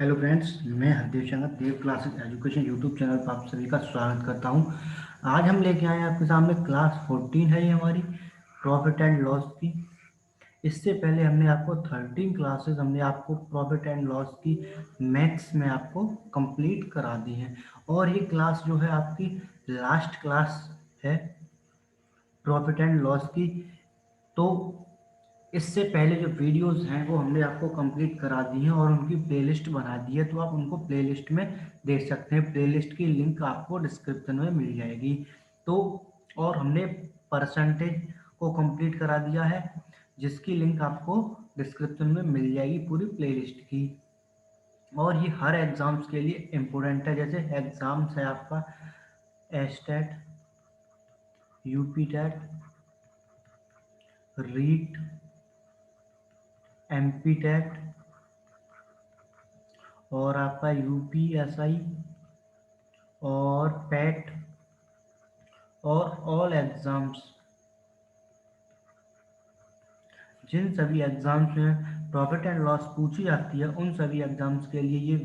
Hello friends, मैं हरदेव शंकर देव classes education YouTube channel पर आप सभी का स्वागत करता हूं। आज हम लेके आए हैं आपके सामने क्लास 14 है ये हमारी प्रॉफिट एंड लॉस की। इससे पहले हमने आपको 13 क्लासेस हमने आपको प्रॉफिट एंड लॉस की मैथ्स में आपको कंप्लीट करा दी हैं और ये क्लास जो है आपकी लास्ट क्लास है प्रॉफिट एंड लॉस की। तो इससे पहले जो वीडियोस हैं वो हमने आपको कंप्लीट करा दी हैं और उनकी प्लेलिस्ट बना दी है, तो आप उनको प्लेलिस्ट में देख सकते हैं। प्लेलिस्ट की लिंक आपको डिस्क्रिप्शन में मिल जाएगी। तो और हमने परसेंटेज को कंप्लीट करा दिया है, जिसकी लिंक आपको डिस्क्रिप्शन में मिल जाएगी पूरी प्लेलिस्ट की। और ये हर एग्जाम्स के लिए इम्पोर्टेंट है। जैसे एग्जाम्स है आपका एस्टेट, UP TET, REET, MP TET और आपका यूपीएसआई और पैट और ऑल एग्ज़ाम्स। जिन सभी एग्ज़ाम्स में प्रॉफिट एंड लॉस पूछी जाती है उन सभी एग्ज़ाम्स के लिए ये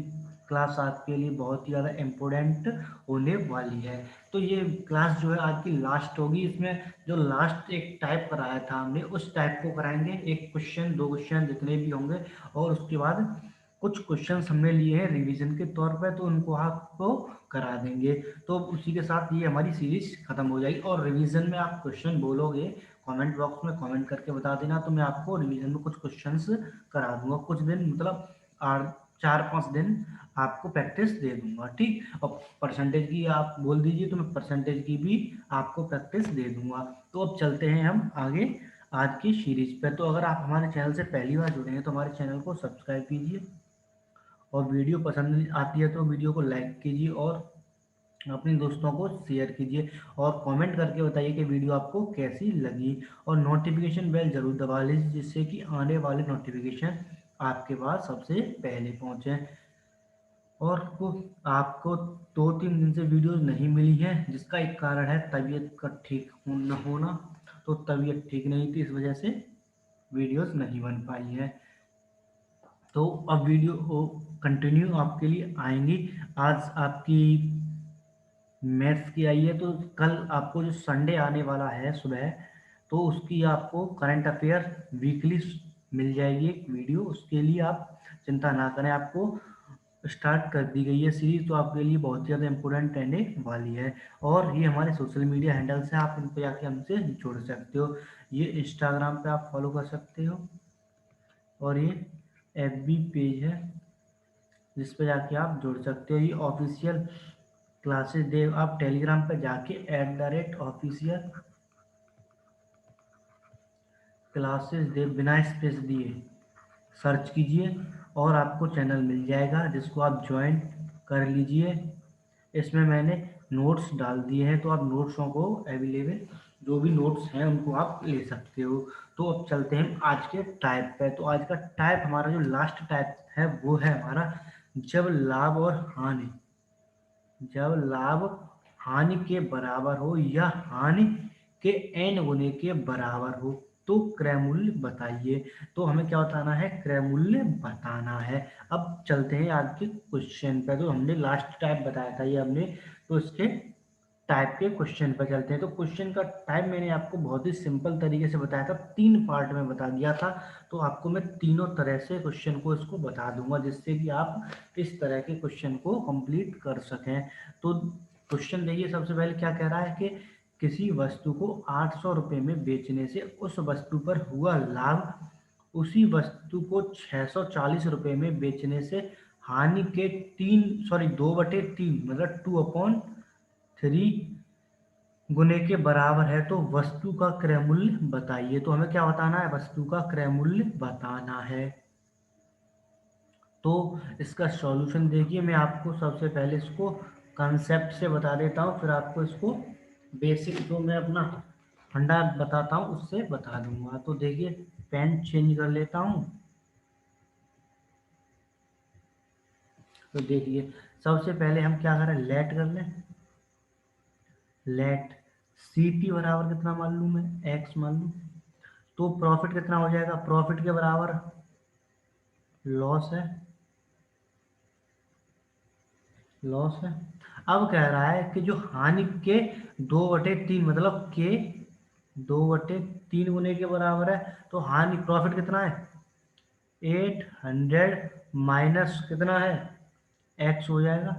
क्लास आपके लिए बहुत ही ज़्यादा इम्पोर्टेंट होने वाली है। तो ये क्लास जो है आज की लास्ट होगी। इसमें जो लास्ट एक टाइप कराया था हमने उस टाइप को कराएंगे, एक क्वेश्चन दो क्वेश्चन जितने भी होंगे, और उसके बाद कुछ क्वेश्चंस हमने लिए हैं रिवीजन के तौर पे, तो उनको आपको करा देंगे। तो उसी के साथ ये हमारी सीरीज खत्म हो जाएगी। और रिवीजन में आप क्वेश्चन बोलोगे कमेंट बॉक्स में कमेंट करके बता देना, तो मैं आपको रिवीजन में कुछ क्वेश्चंस करा दूंगा। कुछ दिन मतलब 4-5 दिन आपको प्रैक्टिस दे दूंगा, ठीक। और परसेंटेज की आप बोल दीजिए तो मैं परसेंटेज की भी आपको प्रैक्टिस दे दूंगा। तो अब चलते हैं हम आगे आज की सीरीज पे। तो अगर आप हमारे चैनल से पहली बार जुड़े हैं तो हमारे चैनल को सब्सक्राइब कीजिए, और वीडियो पसंद आती है तो वीडियो को लाइक कीजिए और अपने दोस्तों को शेयर कीजिए, और कमेंट करके बताइए कि वीडियो आपको कैसी लगी। और नोटिफिकेशन बेल जरूर दबा लीजिए, जिससे कि आने वाले नोटिफिकेशन आपके पास सबसे पहले पहुंचे। और आपको 2-3 दिन से वीडियोस नहीं मिली है, जिसका एक कारण है तबीयत का ठीक न होना। तो तबीयत ठीक नहीं थी, इस वजह से वीडियोस नहीं बन पाई है। तो अब वीडियो कंटिन्यू आपके लिए आएंगी। आज आपकी मैथ्स की आई है, तो कल आपको जो संडे आने वाला है सुबह, तो उसकी आपको करंट अफेयर वीकली मिल जाएगी एक वीडियो। उसके लिए आप चिंता ना करें, आपको स्टार्ट कर दी गई है सीरीज, तो आपके लिए बहुत ही ज़्यादा इम्पोर्टेंट रहने वाली है। और ये हमारे सोशल मीडिया हैंडल्स हैं, आप इन पर जाके हमसे जुड़ सकते हो। ये इंस्टाग्राम पे आप फॉलो कर सकते हो, और ये एफबी पेज है जिस पे जाके आप जुड़ सकते हो। ये ऑफिशियल क्लासेस दे, आप टेलीग्राम पे जाके @ऑफिशियल क्लासेस दे बिना स्पेस दिए सर्च कीजिए और आपको चैनल मिल जाएगा, जिसको आप ज्वाइन कर लीजिए। इसमें मैंने नोट्स डाल दिए हैं, तो आप नोट्सों को अवेलेबल जो भी नोट्स हैं उनको आप ले सकते हो। तो अब चलते हैं आज के टाइप पे। तो आज का टाइप हमारा जो लास्ट टाइप है वो है हमारा जब लाभ और हानि, जब लाभ हानि के बराबर हो या हानि के n गुने के बराबर हो तो क्रय मूल्य बताइए। तो हमें क्या बताना है? क्रय मूल्य बताना है। अब चलते हैं आज के क्वेश्चन पे। तो हमने लास्ट टाइप बताया था ये हमने, तो इसके टाइप के क्वेश्चन पर चलते हैं। तो क्वेश्चन का टाइप मैंने आपको बहुत ही सिंपल तरीके से बताया था, 3 पार्ट में बता दिया था। तो आपको मैं तीनों तरह से क्वेश्चन को इसको बता दूंगा, जिससे कि आप इस तरह के क्वेश्चन को कंप्लीट कर सकें। तो क्वेश्चन देखिए, सबसे पहले क्या कह रहा है कि किसी वस्तु को 800 रुपये में बेचने से उस वस्तु पर हुआ लाभ उसी वस्तु को 640 रुपये में बेचने से हानि के 2/3 मतलब 2/3 गुने के बराबर है, तो वस्तु का क्रय मूल्य बताइए। तो हमें क्या बताना है? वस्तु का क्रय मूल्य बताना है। तो इसका सॉल्यूशन देखिए, मैं आपको सबसे पहले इसको कंसेप्ट से बता देता हूँ, फिर आपको इसको बेसिक जो मैं अपना फंडा बताता हूँ उससे बता दूंगा। तो देखिए, पेन चेंज कर लेता हूँ। तो देखिए, सबसे पहले हम क्या करें, लेट कर लें। लेट सी टी बराबर कितना मान लूँ मैं? एक्स मान लूँ। तो प्रॉफिट कितना हो जाएगा? प्रॉफिट के बराबर लॉस है, लॉस है। अब कह रहा है कि जो हानि के 2/3 मतलब के 2/3 गुने के बराबर है, तो हानि प्रॉफिट कितना है 800 माइनस कितना है एक्स हो जाएगा,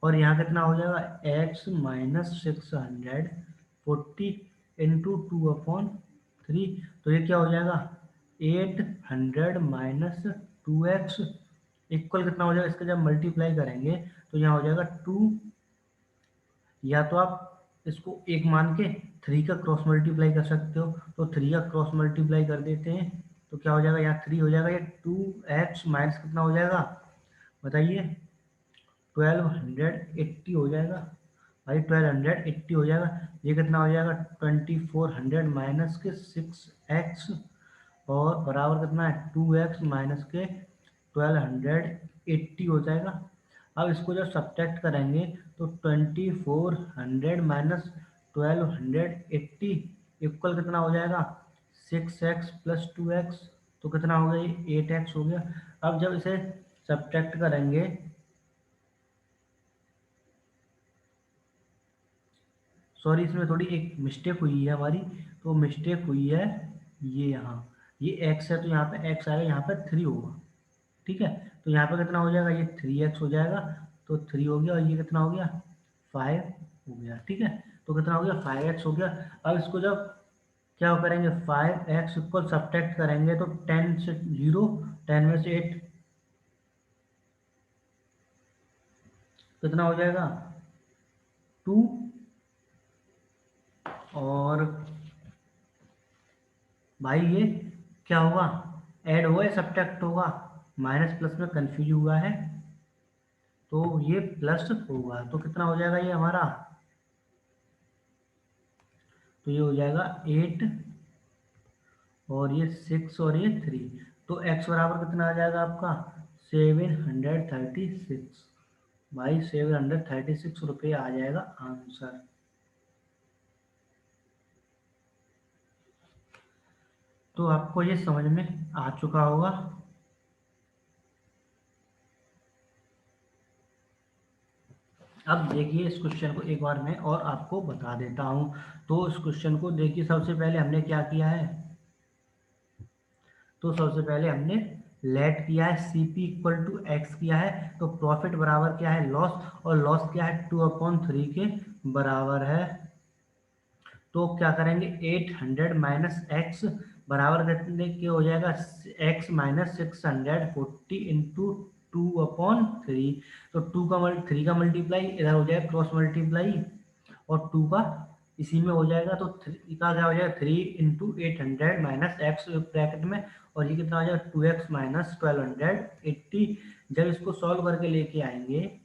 और यहाँ कितना हो जाएगा एक्स माइनस 640 इंटू 2/3। तो ये क्या हो जाएगा 800 माइनस 2x इक्वल कितना हो जाएगा, इसका जब मल्टीप्लाई करेंगे तो यहाँ हो जाएगा 2, या तो आप इसको एक मान के 3 का क्रॉस मल्टीप्लाई कर सकते हो, तो 3 का क्रॉस मल्टीप्लाई कर देते हैं तो क्या हो जाएगा यहाँ 3 हो जाएगा, ये 2x माइनस कितना हो जाएगा बताइए 1280 हो जाएगा भाई, 1280 हो जाएगा। ये कितना हो जाएगा 2400 माइनस के 6x और बराबर कितना है 2x माइनस के 1280 हो जाएगा। अब इसको जब सब्ट्रैक्ट करेंगे तो 2400 माइनस 1280 इक्वल कितना हो जाएगा 6x प्लस 2x, तो कितना हो गया ये 8x हो गया। अब जब इसे सब्ट्रैक्ट करेंगे, सॉरी इसमें थोड़ी एक मिस्टेक हुई है हमारी, तो मिस्टेक हुई है ये यहाँ, ये x है तो यहाँ पे x आएगा, यहाँ पे 3 होगा, ठीक है। तो यहाँ पे कितना हो जाएगा ये 3x हो जाएगा, तो 3 हो गया, और ये कितना हो गया 5 हो गया, ठीक है। तो कितना हो गया 5x हो गया। अब इसको जब क्या करेंगे 5x इक्वल सब्ट्रैक्ट करेंगे तो 10 से 0, 10 में से 8 कितना हो जाएगा 2, और भाई ये क्या होगा ऐड होगा या सब्ट्रैक्ट होगा, माइनस प्लस में कंफ्यूज हुआ है तो ये प्लस होगा, तो कितना हो जाएगा ये हमारा, तो ये हो जाएगा 8 और ये 6 और ये 3, तो x बराबर कितना आ जाएगा आपका 736, भाई 736 रुपये आ जाएगा आंसर। तो आपको ये समझ में आ चुका होगा। अब देखिए इस क्वेश्चन को एक बार मैं और आपको बता देता हूँ। तो इस क्वेश्चन को देखिए, सबसे पहले हमने क्या किया है, तो सबसे पहले हमने लेट किया है CP इक्वल टू एक्स किया है, तो प्रॉफिट बराबर क्या है लॉस, और लॉस क्या है 2/3 के बराबर है। तो क्या करेंगे 800 माइनस एक्स बराबर कितने के हो जाएगा x माइनस 640 इंटू 2/3। तो 3 का मल्टीप्लाई इधर हो जाएगा क्रॉस मल्टीप्लाई, और 2 का इसी में हो जाएगा, तो 3 का क्या हो जाएगा 3 इंटू 800 माइनस एक्स ब्रैकेट में, और ये कितना हो जाएगा 2x माइनस 1280। जब इसको सॉल्व करके लेके आएंगे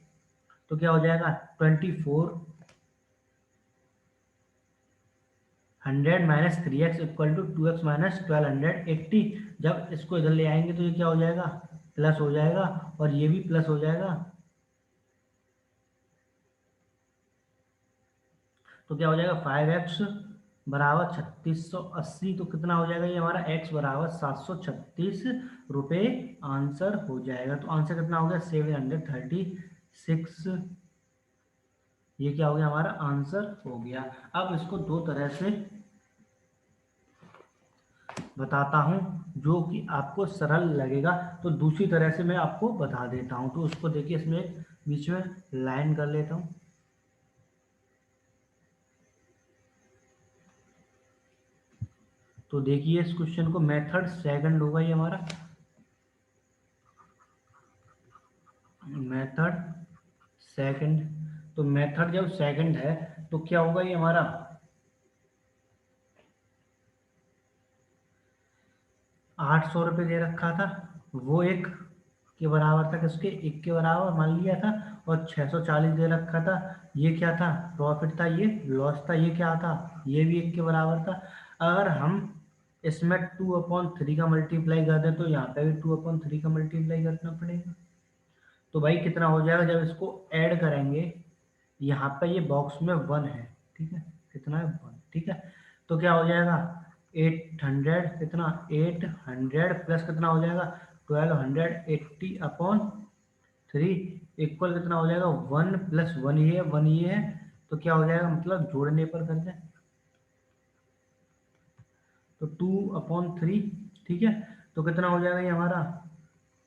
तो क्या हो जाएगा 2400 minus 3x equal to 2x minus 1280। जब इसको इधर ले आएंगे तो ये क्या हो जाएगा प्लस हो जाएगा, और ये भी प्लस हो जाएगा, तो क्या हो जाएगा 5x बराबर 3680। तो कितना हो जाएगा ये हमारा x बराबर 736 रुपये आंसर हो जाएगा। तो आंसर कितना हो गया 736, ये क्या हो गया हमारा आंसर हो गया। अब इसको दो तरह से बताता हूँ जो कि आपको सरल लगेगा, तो दूसरी तरह से मैं आपको बता देता हूँ। तो उसको देखिए, इसमें बीच में लाइन कर लेता हूँ। तो देखिए इस क्वेश्चन को मेथड सेकंड होगा ये हमारा, मेथड सेकंड। तो मेथड जब सेकंड है तो क्या होगा ये हमारा 800 रुपये दे रखा था, वो एक के बराबर था, किसके एक के बराबर मान लिया था, और 640 दे रखा था, ये क्या था प्रॉफिट था, ये लॉस था, ये क्या था ये भी एक के बराबर था। अगर हम इसमें 2/3 का मल्टीप्लाई कर दें तो यहाँ पे भी 2/3 का मल्टीप्लाई करना पड़ेगा। तो भाई कितना हो जाएगा जब इसको ऐड करेंगे, यहाँ पे ये बॉक्स में 1 है, ठीक है, कितना है 1, ठीक है। तो क्या हो जाएगा 800 कितना 800 प्लस कितना हो जाएगा 1280 अपॉन 3 इक्वल कितना हो जाएगा, 1 प्लस 1 ये है, 1 ये है, तो क्या हो जाएगा, मतलब जोड़ने पर करते हैं तो 2/3, ठीक है। तो कितना हो जाएगा ये हमारा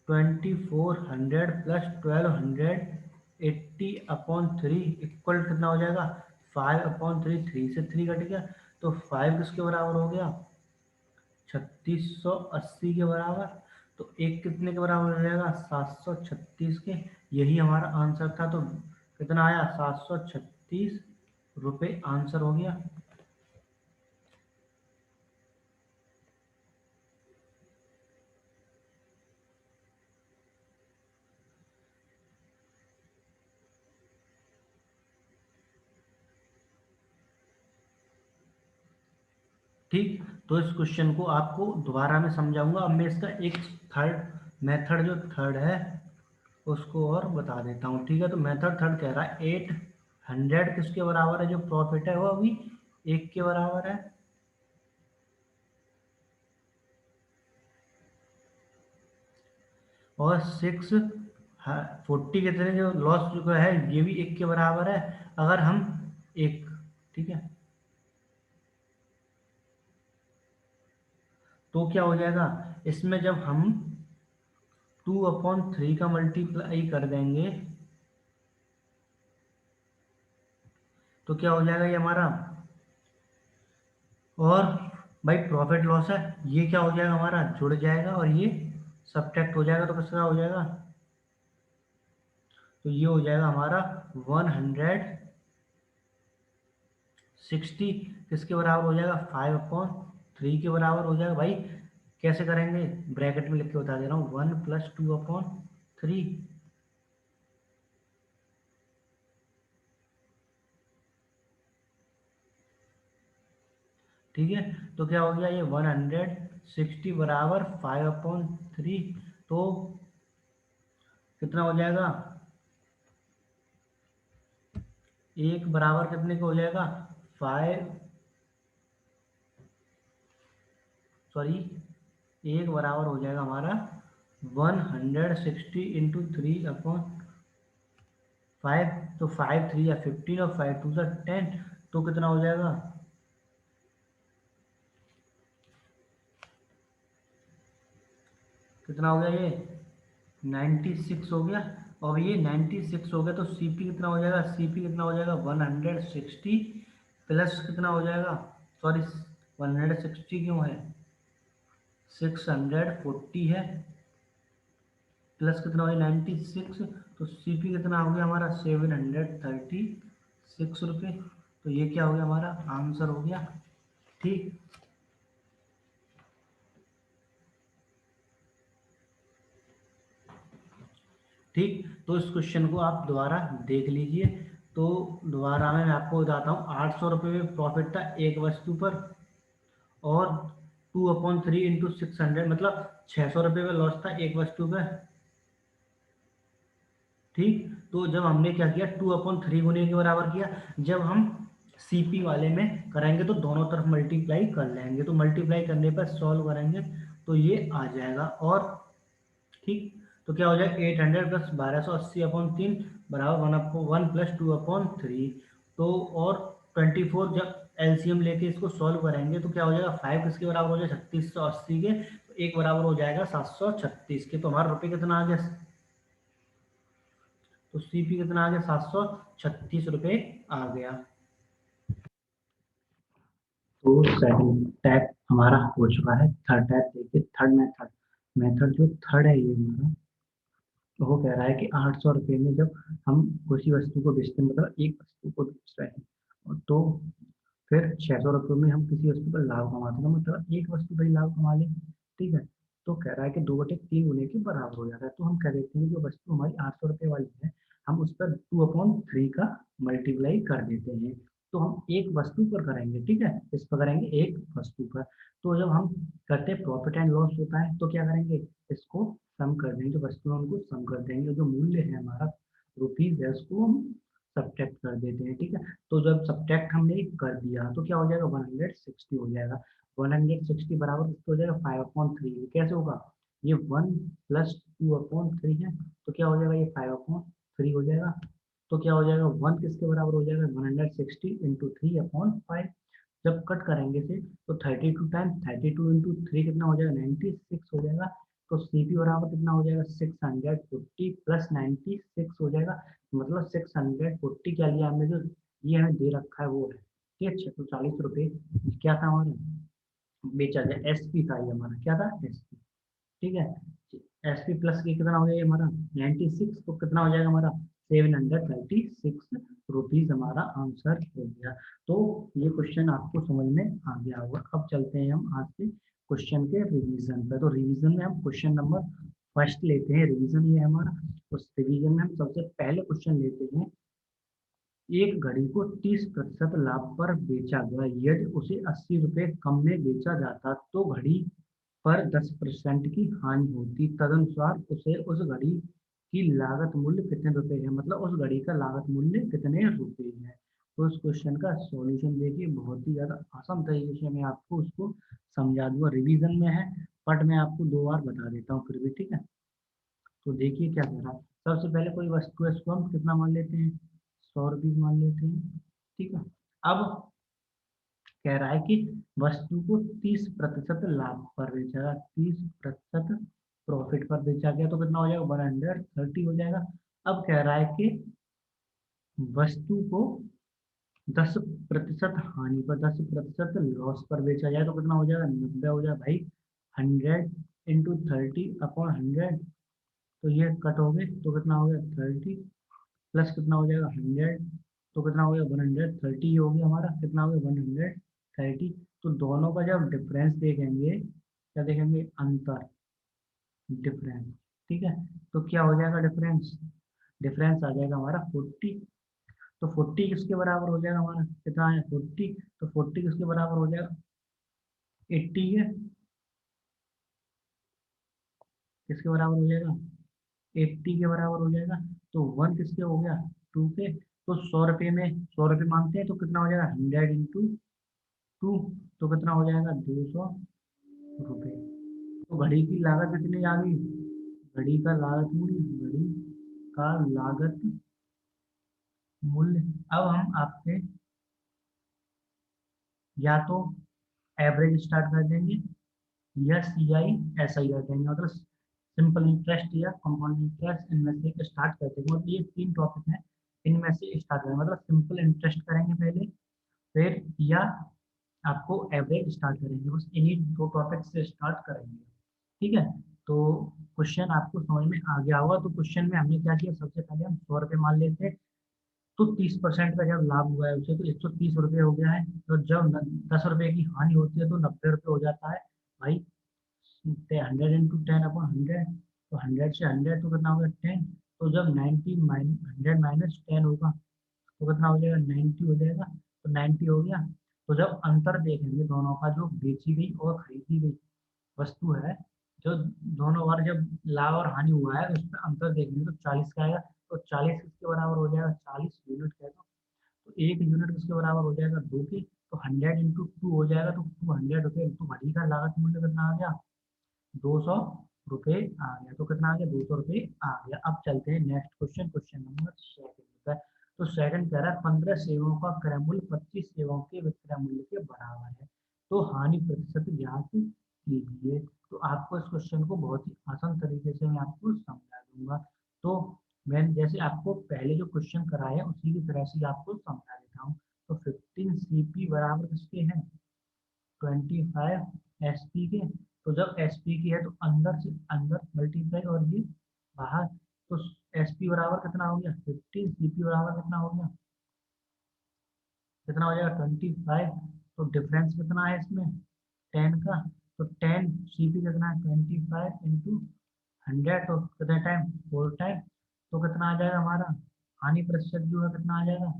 2400 प्लस 1200 80/3 इक्वल कितना हो जाएगा 5/3, 3 से 3 कट गया, तो 5 किसके बराबर हो गया 3680 के बराबर। तो एक कितने के बराबर हो जाएगा 736 के। यही हमारा आंसर था। तो कितना आया 736 रुपये आंसर हो गया। ठीक, तो इस क्वेश्चन को आपको दोबारा मैं समझाऊंगा। अब मैं इसका एक थर्ड मेथड जो थर्ड है उसको और बता देता हूँ, ठीक है। तो मेथड थर्ड कह रहा है 800 किसके बराबर है, जो प्रॉफिट है वो अभी 1 के बराबर है, और 640 कितने जो लॉस जो है ये भी 1 के बराबर है, अगर हम एक, ठीक है। तो क्या हो जाएगा इसमें जब हम 2/3 का मल्टीप्लाई कर देंगे तो क्या हो जाएगा ये हमारा, और भाई प्रॉफिट लॉस है, ये क्या हो जाएगा हमारा जुड़ जाएगा और ये सब्ट्रैक्ट हो जाएगा, तो किसका हो जाएगा, तो ये हो जाएगा हमारा 160 किसके बराबर हो जाएगा 5/3 के बराबर हो जाएगा। भाई कैसे करेंगे, ब्रैकेट में लिख के बता दे रहा हूँ, 1 प्लस 2/3, ठीक है। तो क्या हो गया ये 160 बराबर 5/3, तो कितना हो जाएगा, एक बराबर कितने को हो जाएगा 5, सॉरी, एक बराबर हो जाएगा हमारा 160 इंटू 3/5, तो 5 3 या 15 और 5 2 या 10, तो कितना हो जाएगा, कितना हो गया ये 96 हो गया। और ये 96 हो गया तो सीपी कितना हो जाएगा, सीपी कितना हो जाएगा 160 प्लस कितना हो जाएगा, सॉरी 160 क्यों है, 640 है, प्लस कितना हो गया 96, तो सीपी कितना हो गया हमारा 736 रुपये। तो ये क्या हो गया हमारा आंसर हो गया, ठीक। ठीक, तो इस क्वेश्चन को आप दोबारा देख लीजिए। तो दोबारा मैं आपको बताता हूँ, 800 रुपये में प्रॉफिट था एक वस्तु पर, और 2/3 इंटू 600 मतलब 600 रुपये का लॉस था एक वस्तु पर, ठीक। तो जब हमने क्या किया 2/3 गुने के बराबर किया, जब हम सीपी वाले में करेंगे तो दोनों तरफ मल्टीप्लाई कर लेंगे, तो मल्टीप्लाई करने पर सॉल्व करेंगे तो ये आ जाएगा, और ठीक। तो क्या हो जाएगा 800 प्लस 1280/3 बराबर 1 प्लस 2/3, तो और 24 जब एलसीएम लेके इसको सॉल्व करेंगे तो क्या हो जाएगा 5 किसके बराबर हो जाएगा 3680 के, तो एक बराबर हो जाएगा 736 के, तो हमारा रुपये कितना आ गया, तो सीपी कितना आ गया 736 रुपये आ गया। तो सेकंड टैप हमारा हो चुका है। थर्ड टैप देखिए, थर्ड मेथड, मेथड जो थर्ड है ये हमारा, तो वो कह रहा है कि 800 रुपये में जब हम किसी वस्तु को बेचते हैं, मतलब एक वस्तु को बेच रहे हैं, और तो फिर 600 रुपये में हम किसी वस्तु पर लाभ कमाते हैं, मतलब एक वस्तु पर ही लाभ कमा ले, ठीक है। तो कह रहा है कि 2/3 गुने के बराबर हो जाता है, तो हम कह देते हैं जो वस्तु हमारी 800 रुपये वाली है, हम उस पर 2/3 का मल्टीप्लाई कर देते हैं, तो हम एक वस्तु पर करेंगे, ठीक है, इस पर करेंगे एक वस्तु पर। तो जब हम करते हैं प्रॉफिट एंड लॉस होता है तो क्या करेंगे, इसको सम कर देंगे, जो वस्तु है उनको सम कर देंगे, जो मूल्य है हमारा रुपीज है उसको हम सब्ट्रैक्ट कर देते हैं, ठीक है। तो जब सब्ट्रैक्ट हमने कर दिया तो क्या हो जाएगा 160 हो जाएगा, 160 बराबर कितना हो जाएगा 5/3, कैसे होगा, ये 1 प्लस 2/3 है, तो क्या हो जाएगा ये 5/3 हो जाएगा। तो क्या हो जाएगा 1 किसके बराबर हो जाएगा 160 इंटू 3/5। जब कट करेंगे इसे तो 32 टाइम्स 32 इंटू 3 कितना हो जाएगा 96 हो जाएगा। तो सीपी बराबर कितना हो जाएगा 640 प्लस 96 हो जाएगा। मतलब 640 क्या लिया हमने, जो ये हमें दे रखा है वो है, ठीक है। 640 रुपये क्या था हमारा, बेचा गया, एसपी था ये हमारा, क्या था एसपी, ठीक है। एसपी प्लस ये कितना हो गया ये हमारा 96, तो कितना हो जाएगा हमारा 736 रुपीज हमारा आंसर हो गया। तो ये क्वेश्चन आपको समझ में आ गया होगा। अब चलते हैं हम आज से क्वेश्चन के रिवीजन पे। तो रिवीजन में हम क्वेश्चन नंबर फर्स्ट लेते हैं, रिवीजन ये है हमारा। उस रिवीजन में हम सबसे पहले क्वेश्चन लेते हैं, एक घड़ी को 30% लाभ पर बेचा गया, यदि उसे 80 रुपये कम में बेचा जाता तो घड़ी पर 10% की हानि होती, तदनुसार उसे उस घड़ी की लागत मूल्य कितने रुपए है, मतलब उस घड़ी का लागत मूल्य कितने रुपए है। तो उस क्वेश्चन का सॉल्यूशन देखिए, बहुत ही ज्यादा आसान तरीके से मैं आपको उसको समझा दूंगा। रिवीजन में है बट मैं आपको 2 बार बता देता हूँ फिर भी, ठीक है। तो देखिए क्या कह रहा है। सबसे पहले कोई वस्तु है, इसको हम कितना मान लेते हैं 100 रुपीज मान लेते हैं, ठीक है। अब कह रहा है कि वस्तु को 30% लाभ पर बेचा गया, 30% प्रॉफिट पर बेचा गया, तो कितना हो जाएगा 130 हो जाएगा। अब कह रहा है कि वस्तु को 10% हानि पर, 10% लॉस पर बेचा जाए तो कितना हो जाएगा 90 हो जाएगा भाई। 100 इंटू 30 अपॉन 100, तो ये कट हो गए तो कितना हो गया 30 प्लस कितना हो जाएगा 100, तो कितना हो गया 130 हो गया हमारा, कितना हो गया 130। तो दोनों का जब डिफरेंस देखेंगे, क्या देखेंगे अंतर, डिफरेंस, ठीक है। तो क्या हो जाएगा डिफरेंस, डिफरेंस आ जाएगा हमारा 40। तो 40 किसके बराबर हो जाएगा हमारा, कितना है 40, तो 40 किसके बराबर हो जाएगा 80 है, किसके बराबर हो जाएगा 80 के बराबर हो जाएगा। तो 1 किसके हो गया 2 के। तो 100 रुपये में 100 रुपये मांगते हैं, तो कितना हो जाएगा 100 इंटू 2, तो कितना हो जाएगा 200 रुपये। तो घड़ी की लागत कितनी आ गई, घड़ी का लागत मूल्य, घड़ी का लागत मूल्य। अब हम आपसे या तो एवरेज स्टार्ट कर देंगे या सी आई एस आई कर देंगे, मतलब सिंपल इंटरेस्ट या कंपाउंड इंटरेस्ट, इनमें से एक स्टार्ट कर देंगे। और ये 3 टॉपिक हैं, इनमें से स्टार्ट करेंगे, मतलब सिंपल इंटरेस्ट करेंगे पहले, फिर या आपको एवरेज स्टार्ट करेंगे, बस इन्हीं 2 टॉपिक से स्टार्ट करेंगे, ठीक है। तो क्वेश्चन आपको समझ में आ गया होगा। तो क्वेश्चन में हमने क्या किया, सबसे पहले हम 100 रुपये मान लेते हैं, तो 30% का जब लाभ हुआ है उसे, तो 130 रुपये हो गया है। तो जब 10 रुपये की हानि होती है तो 90 रुपये हो जाता है भाई। 100 इंटू 10 अपॉन 100, तो 100 से 100 तो कितना होगा 10। तो जब 100 माइनस 10 होगा तो कितना हो जाएगा 90 हो जाएगा। तो 90 हो गया। तो जब अंतर देखेंगे दोनों का, जो बेची गई और खरीदी गई वस्तु है, जो दोनों बार जब लाभ और हानि हुआ है उसमें अंतर देखेंगे तो 40 का आएगा। तो 40 किसके बराबर हो जाएगा, 40 यूनिट का। तो 1 यूनिट किसके बराबर हो जाएगा 2 के। तो 100 इंटू 2 हो जाएगा, तो 200 रुपये। तो घड़ी का लागत मूल्य कितना आ गया 200 रुपये आ गया। तो कितना आ गया 200 रुपये आ गया। अब चलते हैं next question, question number second का। तो सेकंड कह रहा है 15 सेवाओं का क्रय मूल्य 25 सेवाओं के विक्रय मूल्य के बराबर है, तो हानि प्रतिशत ज्ञात कीजिए। तो आपको इस क्वेश्चन को बहुत ही आसान तरीके से मैं आपको समझा दूंगा। तो मैंने जैसे आपको पहले जो क्वेश्चन कराया है उसी की तरह से आपको समझा देता हूँ। तो 15 सीपी बराबर किसके हैं 25 एसपी के। तो जब एसपी की है तो अंदर से अंदर मल्टीप्लाई और ये बाहर। तो एसपी बराबर कितना हो गया 15, सीपी बराबर कितना हो गया, कितना हो जाएगा 25। तो डिफरेंस कितना है इसमें 10 का। तो 10 सीपी कितना है 25 इंटू 100, तो कितना टाइम 4 टाइम। तो कितना आ जाएगा हमारा हानि प्रतिशत जो है कितना आ जाएगा,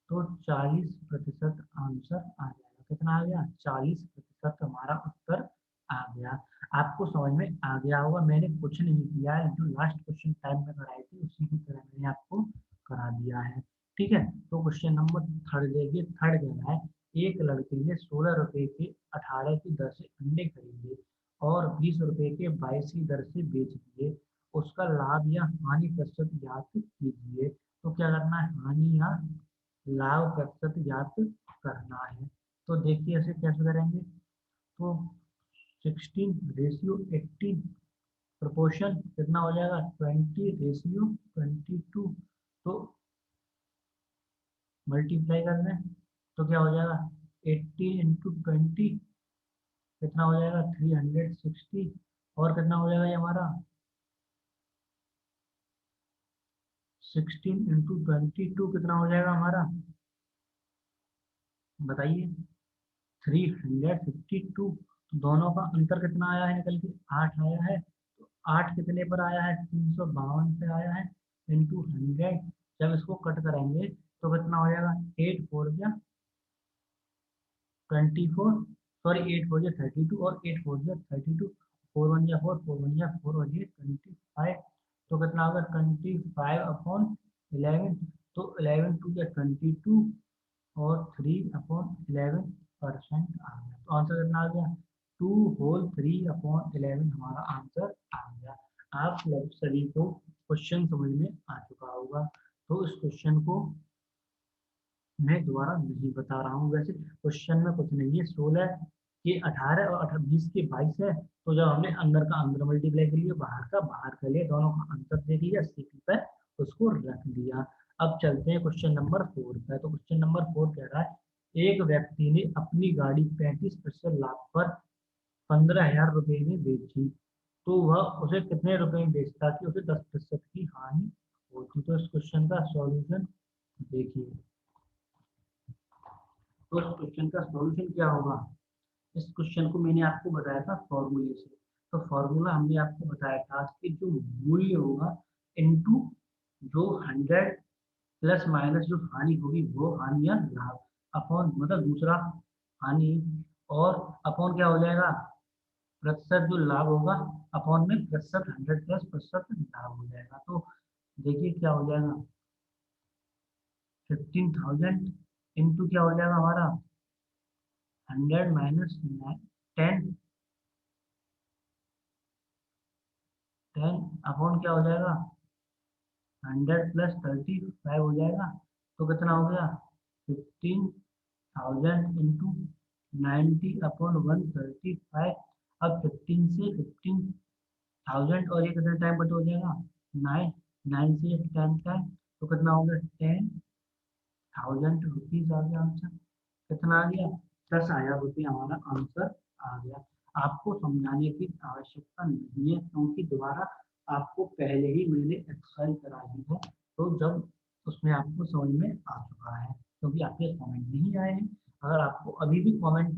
तो 40% आंसर आ जाएगा। कितना आ गया 40% हमारा उत्तर आ गया। आपको समझ में आ गया होगा। मैंने कुछ नहीं किया है, जो लास्ट क्वेश्चन टाइम में कराई थी उसी की तरह मैंने आपको करा दिया है, ठीक है। तो क्वेश्चन नंबर थर्ड देखिए, थर्ड कह रहा है एक लड़के ने 16 रुपए के 18 की दर से अंडे खरीदे और 20 रुपए के 22 की दर से बेच दिए उसका लाभ या हानि प्रतिशत ज्ञात कीजिए। तो क्या करना है, हानि या लाभ प्रतिशत ज्ञात करना है। तो देखिए ऐसे कैसे करेंगे, तो 16:18 प्रोपोर्शन कितना हो जाएगा, 20:22। तो मल्टीप्लाई कर दें तो क्या हो जाएगा, 80 × 20 कितना हो जाएगा, 360। और कितना हो जाएगा ये हमारा, 16 × 22 कितना हो जाएगा हमारा, बताइए, 352। तो दोनों का अंतर कितना आया है निकल के, 8 आया है। तो 8 कितने पर आया है, 352 पे आया है, इंटू 100। जब इसको कट करेंगे तो कितना हो जाएगा, 8 4 जा 24, सॉरी 8 4 जा 32, और 8 4 जा 32, 4 1 जा 4, 4 1 जा 4 और ये 25। तो कितना होगा, 25/11। तो 11 2 जा 22 और 3/11% आ गया। तो आंसर कितना आ गया, 2 होल 3/11 हमारा आंसर आ गया। आप लोग सभी को क्वेश्चन समझ में आ चुका होगा। तो इस क्वेश्चन को मैं दोबारा नहीं बता रहा हूँ। वैसे क्वेश्चन में कुछ नहीं है, 16 के 18 और 20 के 22 है। तो जब हमने अंदर का अंदर मल्टीप्लाई कर लिया, बाहर का बाहर कर लिया, दोनों का अंतर देख लिया, सीपी पर उसको रख दिया। अब चलते हैं क्वेश्चन नंबर 4 पर। तो क्वेश्चन नंबर 4 कह रहा है, एक व्यक्ति ने अपनी गाड़ी 35% लाभ पर 15,000 रुपए में बेची। तो वह उसे कितने रुपए में बेचता कि उसे 10% की हानि होती। तो इस क्वेश्चन का सॉल्यूशन देखिए। तो इस क्वेश्चन का सॉल्यूशन क्या होगा, इस क्वेश्चन को मैंने आपको बताया था फॉर्मूले से। तो फॉर्मूला हमने आपको बताया था कि जो मूल्य होगा इनटू जो 100 प्लस माइनस जो हानि होगी वो हानि या लाभ, अपॉन मतलब दूसरा हानि, और अपॉन क्या हो जाएगा, प्रतिशत जो लाभ होगा, अपॉन में प्रतिशत 100 प्लस प्रतिशत लाभ हो जाएगा। तो देखिए क्या हो जाएगा, 15,000 इंटू क्या हो जाएगा हमारा, 100 माइनस 10, 10 अपॉन क्या हो जाएगा, 100 + 35 हो जाएगा। तो कितना हो गया, 15,000 इंटू 90/135। अब 15 से 15,000 और ये कितना टाइम बट हो जाएगा, 9, 9 से 10 टाइम। तो कितना हो गया, 10,000 रुपीज आ गया आंसर। कितना आ गया, 10,000 रुपये हमारा आंसर आ गया। आपको समझाने की आवश्यकता नहीं है, क्योंकि दोबारा आपको पहले ही मैंने एक्सरसाइज करा दी है। तो जब उसमें आपको समझ में आ चुका है, क्योंकि आपके कमेंट नहीं आए हैं। अगर आपको अभी भी कमेंट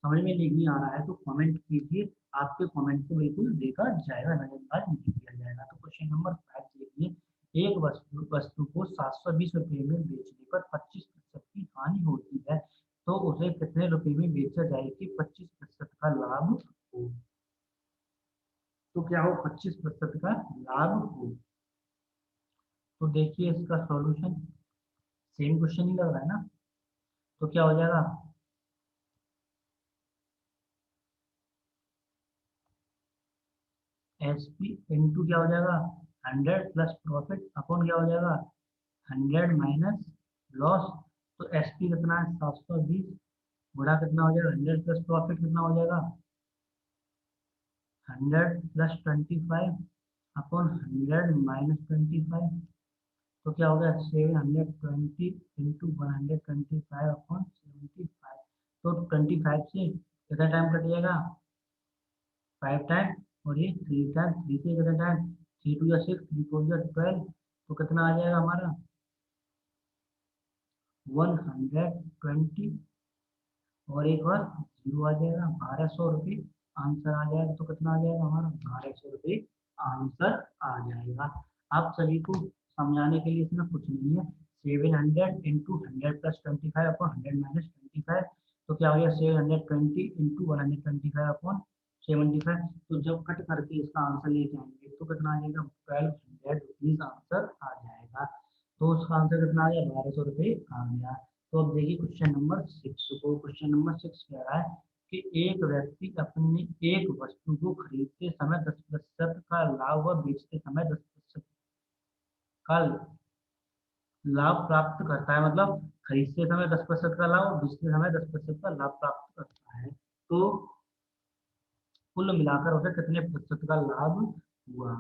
समझ में नहीं आ रहा है तो कमेंट कीजिए, आपके कमेंट को बिल्कुल देखा जाएगा, नजरअंदाज नहीं किया जाएगा। तो क्वेश्चन नंबर 5 देखिए, एक वस्तु को 720 रुपये में बेचने पर 25% की हानि होती है, तो उसे कितने रुपए में बेचा जाए कि 25% का लाभ हो। तो क्या हो, 25% का लाभ हो। तो देखिए इसका सॉल्यूशन, सेम क्वेश्चन ही लग रहा है ना। तो क्या हो जाएगा, एस पी इंटू क्या हो जाएगा, 100 प्लस प्रॉफिट अपॉन क्या हो जाएगा, 100 माइनस लॉस। तो एस पी कितना है, 720, गुणा कितना हो जाएगा, 100 प्लस प्रॉफिट कितना हो जाएगा, 100 + 25 अपॉन 100 माइनस 25। तो क्या हो गया, 720 इंटू 125 अपॉन 75। तो 25 से कितना टाइम कट जाएगा, 5 टाइम, और ये 3 टाइम, 3 से कितना टाइम, 3 2 या 6, 3 4 या 12। तो कितना आ जाएगा हमारा, 120, और एक बार जीरो आ जाएगा, 1200 रुपये आंसर आ जाएगा। तो कितना आ जाएगा हमारा, 1200 रुपये आंसर आ जाएगा। आप सभी को समझाने के लिए इसमें कुछ नहीं है, 700 इंटू 100 + 25 अपॉन 100 - 25। तो क्या हो गया, 720 इंटू 125 अपॉन 75। तो जब कट करके इसका आंसर लेके आएंगे तो कितना आ जाएगा, 1200 रुपीज आंसर आ जाएगा। तो उसका आंसर कितना आ गया, 1200 रुपये आ गया। तो अब देखिए क्वेश्चन नंबर 6 को। क्वेश्चन नंबर 6 कह रहा है, कि एक व्यक्ति अपनी एक वस्तु को खरीदते समय 10% का लाभ व बेचते समय 10% का लाभ प्राप्त करता है। मतलब खरीदते समय 10% का लाभ और बेचते समय 10% का लाभ प्राप्त करता है। तो कुल मिलाकर उसे कितने प्रतिशत का लाभ हुआ।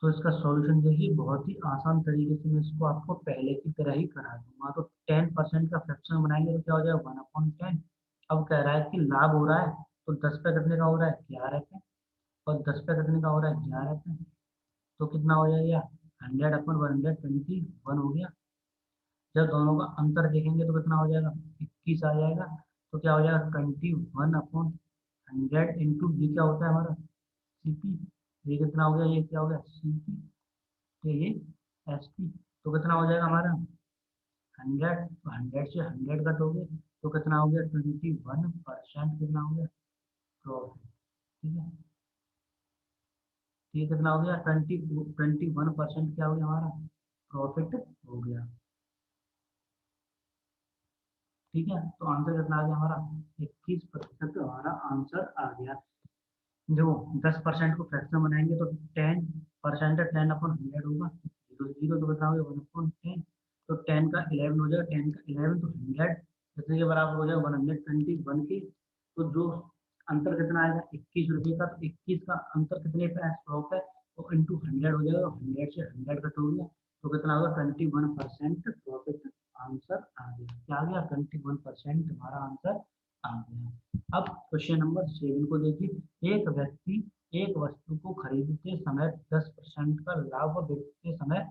तो इसका सॉल्यूशन देखिए, बहुत ही आसान तरीके से मैं इसको आपको पहले की तरह ही करा दूंगा। तो 10% का फ्रैक्शन बनाएंगे तो क्या हो जाएगा, 1/10। अब कह रहा है कि लाभ हो रहा है, तो 10 पे कितने का हो रहा है, 11 पे, और 10 पे कितने का हो रहा है, 11 पे। तो कितना हो जाएगा, 100/121 हो गया। जब दोनों का अंतर देखेंगे तो कितना हो जाएगा, 21 आ जाएगा। तो क्या हो जाएगा, 21/100 इंटू ये क्या होता है हमारा, सीपी। ये कितना हो गया, ये क्या हो गया, सीपी। तो ये एसपी। तो कितना हो जाएगा हमारा, 100। तो 100 से 100 कटोगे तो कितना हो गया, 21%। कितना हो गया, प्रॉफिट। ठीक है, तो ये कितना हो गया, 21% क्या हो गया हमारा, प्रॉफिट हो गया। ठीक है, तो आंसर कितना आ गया हमारा, 21% हमारा आंसर आ गया। जो 10% को फ्रैक्शन बनाएंगे तो 10%, 10/100 होगा। जीरो जीरो तो कितना हो गया, 1/10। तो 10 का 11 हो जाएगा, 10 का 11 तो 100 कितने के बराबर हो जाएगा, 121 के। तो जो अंतर कितना आएगा, 21 रुपये का। तो 21 का अंतर कितने पे है, 100 पे। तो इंटू 100 हो जाएगा, 100 से 100 कट हो गया। तो कितना होगा, 21% प्रॉफिट। आंसर आ गया, क्या आ गया, 21% हमारा आंसर आ गया। अब क्वेश्चन नंबर 7 को देखिए। एक व्यक्ति एक वस्तु को खरीदते समय 10% का लाभ और बेचते समय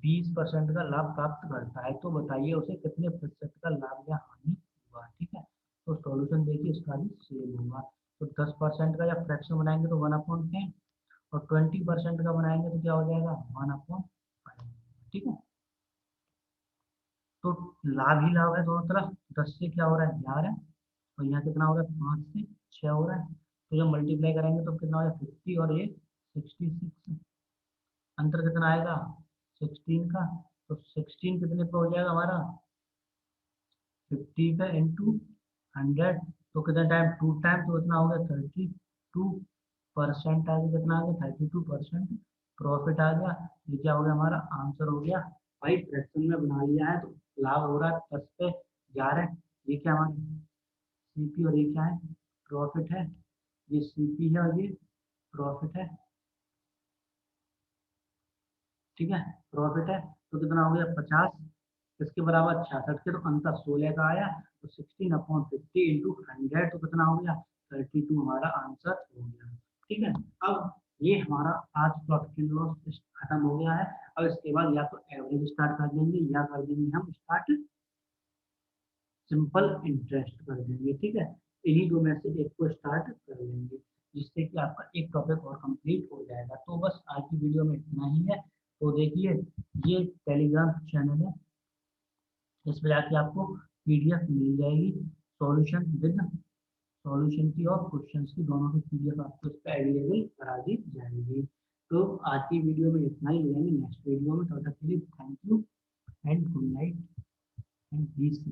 20% का लाभ प्राप्त करता है। तो बताइए उसे कितने प्रतिशत का लाभ या हानि हुआ। ठीक है, तो सॉल्यूशन देखिए इसका भी सेम होगा। तो 10% का जब फ्रैक्शन बनाएंगे तो 1/10, और 20% का बनाएंगे तो क्या हो जाएगा, 1/5। ठीक है, तो लाभ ही लाभ है दोनों तरफ। 10 से क्या हो रहा है, 11, और यहाँ कितना हो रहा है, 5 से 6 हो रहा है। तो जब मल्टीप्लाई करेंगे तो कितना हो जाएगा, 50, और ये 66। अंतर कितना आएगा, 16 का। तो 16 कितने पे हो जाएगा हमारा, 50 का इंटू 100। तो कितना टाइम, 2 टाइम, तो कितना हो गया, 32% आ गया। कितना आ गया, 32% प्रॉफिट आ गया। ये क्या हो गया, हमारा आंसर हो गया। भाई फ्रैक्शन में बना लिया है तो लाभ हो रहा है 10 पे 11। ये क्या हमारा सीपी, और ये क्या है, प्रॉफिट है। ये सीपी है और ये प्रॉफिट है। ठीक है, प्रॉफिट है। तो कितना हो गया, 50। इसके बराबर 66 के, तो अंतर 16 का आया। तो 16/50 इंटू 100 तो कितना हो गया, 32 हमारा आंसर हो गया। ठीक है, अब ये हमारा आज प्रॉफिट एंड लॉस खत्म हो गया है। अब इसके बाद या तो एवरेज स्टार्ट कर देंगे या कर देंगे हम स्टार्ट सिंपल इंटरेस्ट कर देंगे। ठीक है, इन्हीं दो में से एक को स्टार्ट कर लेंगे, जिससे कि आपका एक टॉपिक और कंप्लीट हो जाएगा। तो बस आज की वीडियो में इतना ही है। तो देखिए, ये टेलीग्राम चैनल है, इस पर जाके आपको पीडीएफ मिल जाएगी। सॉल्यूशन विद सॉल्यूशन की और क्वेश्चंस की, दोनों की पीडीएफ आपको इस पर अवेलेबल करा दी जाएगी। तो आज की वीडियो में इतना ही, मिलेंगे नेक्स्ट वीडियो में। तब तक के लिए thank you and good night and please.